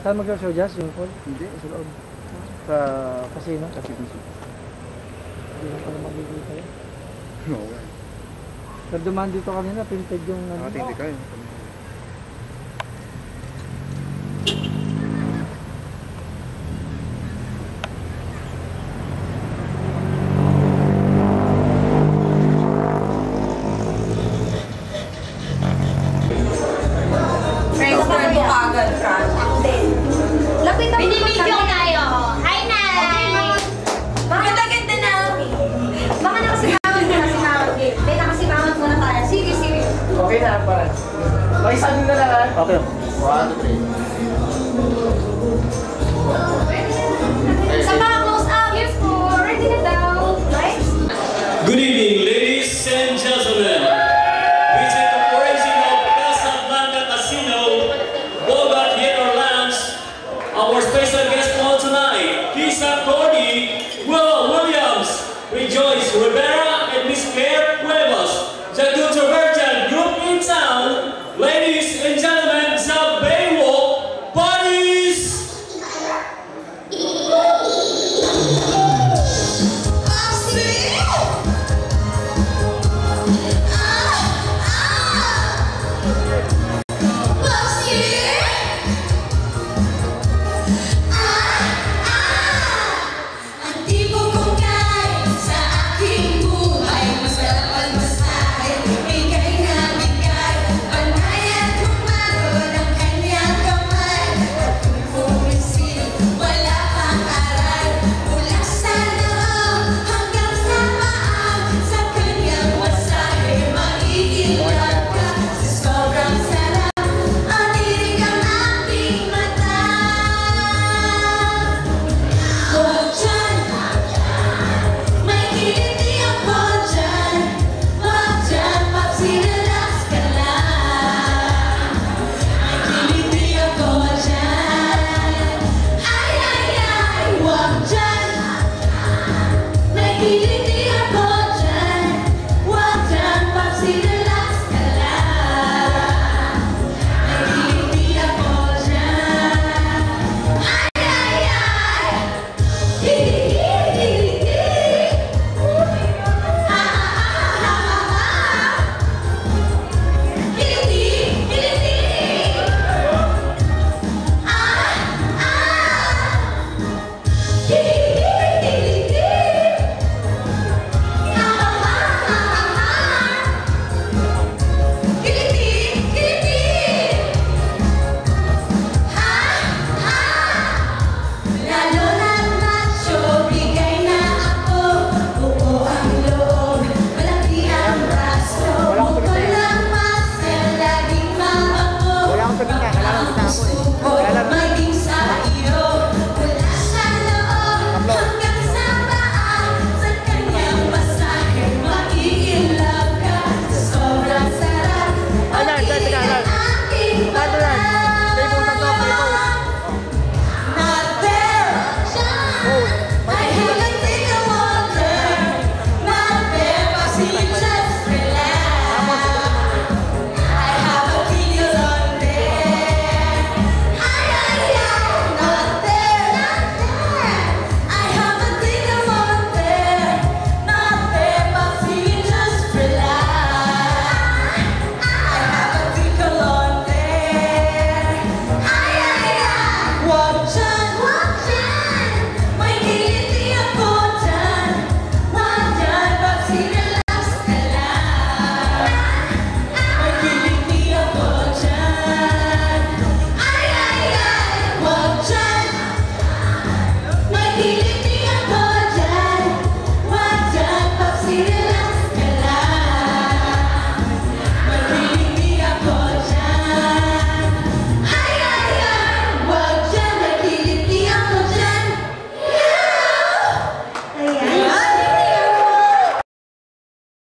Saan mag-show jazz? Yung pool? Hindi, sa loob. Sa casino? Casino. Hindi na pala magiging kayo. Oo. Pero dumaan dito kanina, pinted yung... Nakatindig kayo. Binibidyo tayo. Hi, Nay! Maganda-ganda na. Baka nakasimangot mo na si Mount Gate. May nakasimangot mo na tayo. Sige, sige. Okay na, para. Pakisabi na lang, ha? Okay. 1, 2, 3. Sa mga close up. Yes po. Ready na daw. Right? Good evening, ladies and gentlemen. Visit the praising of Casablanca Casino, Bogart Theater Lounge. Our special guest for tonight, Kisa Cordy, Will Williams, Rejoice Rivera, and Miss Claire Cuevas, the Culture Virgin Group in town. Ladies and gentlemen, the Baywalk Buddies! Wala akong sabihin ka, kailangan kita ako eh.